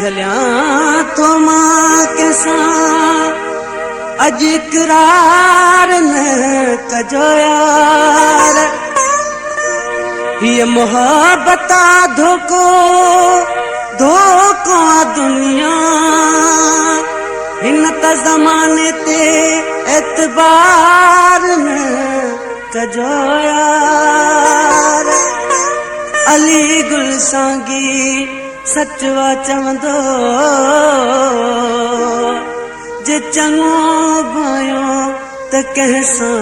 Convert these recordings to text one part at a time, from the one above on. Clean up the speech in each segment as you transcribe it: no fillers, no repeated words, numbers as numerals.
झलिया तो मां के सां अज इकरार न कजो यार। ये मोहब्बत धोको धोको दुनिया इन त ज़माने ते एतबार न कजो यार। अली गुलसांगी सचवा चवंदो जे चङो भयो त कंहिंसां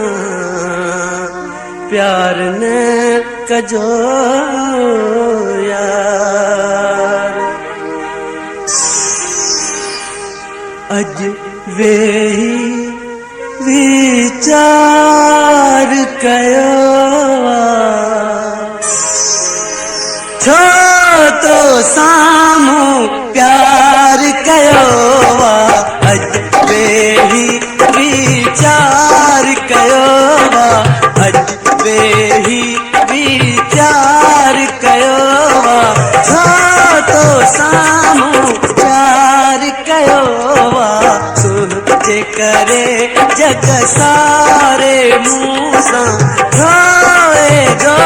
प्यार न कजो यार। अज वेही विचार कयो छो तो साम्हूं प्यार कयो अज वेही विचार कयो अज वेही विचार कयो छो तो साम्हूं प्यार कयो तुंहिंजे करे जग सारे मूं सां रोए जो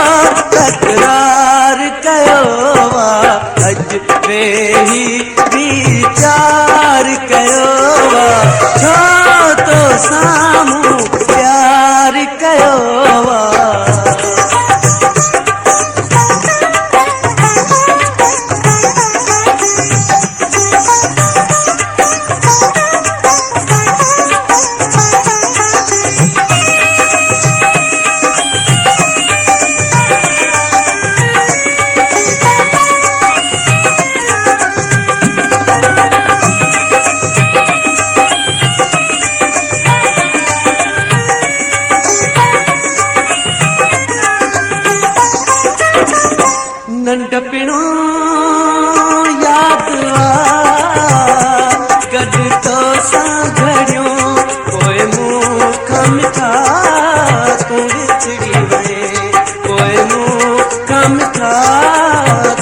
तकरार कयो अज वेही विचार कयो छो तो साम्हूं प्यार कयो। नंढपिणो याद गॾु तो सां घड़ियो पोइ मूंखां मिठा तूं विछड़ी वए पोइ मूंखां मिठा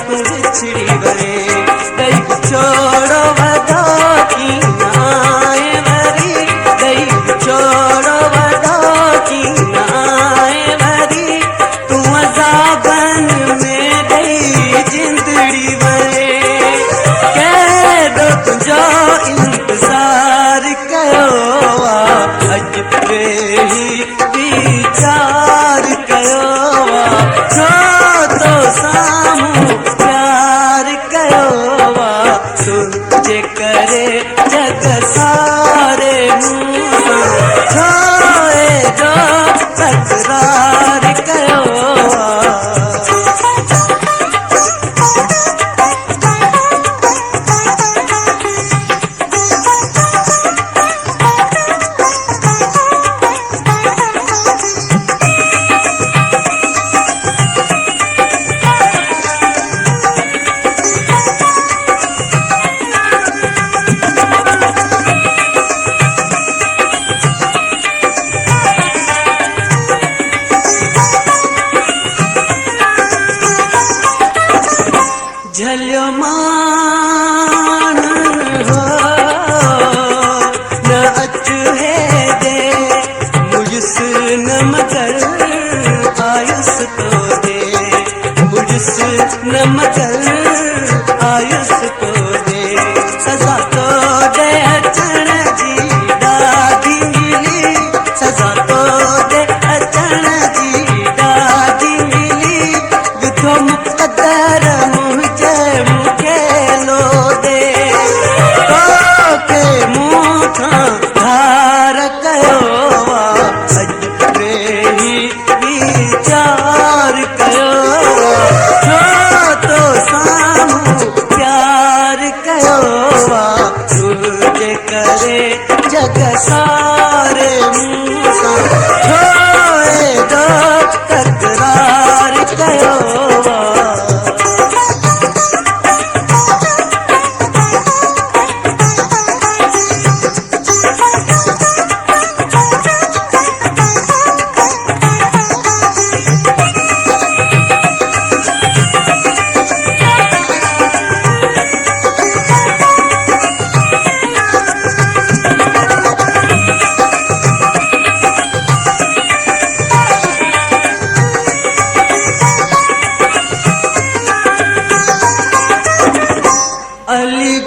तूं विछड़ी वए ॾई छोड़ो वॾो कीअं आए वरी ॾई छोड़ो वॾो कीअं आए वरी तूं अज़ाबनि में जिंदड़ी वए कैदो तुंहिंजो इंतज़ार कयो अज वेही विचार कयो छो तो साम्हूं प्यार कयो तुंहिंजे करे जग सारे मूं सां छोए जो तकरार कयो। झलियो मान हो न अच है दे मुझस न मगर आयुस तो दे मुझस न मगर आयुस तो दे सजा तो दे अचण जी ॾाढी मिली सजा तो दे अचण जी ॾाढी मिली विधो मुक़दर मुखे लो दे तोखे मूंखां धार कयो अज वेही विचार कयो छो तो साम्हूं प्यार कयो तुंहिंजे करे जग सारे मूं सां छोए जो तकरार कयो। अली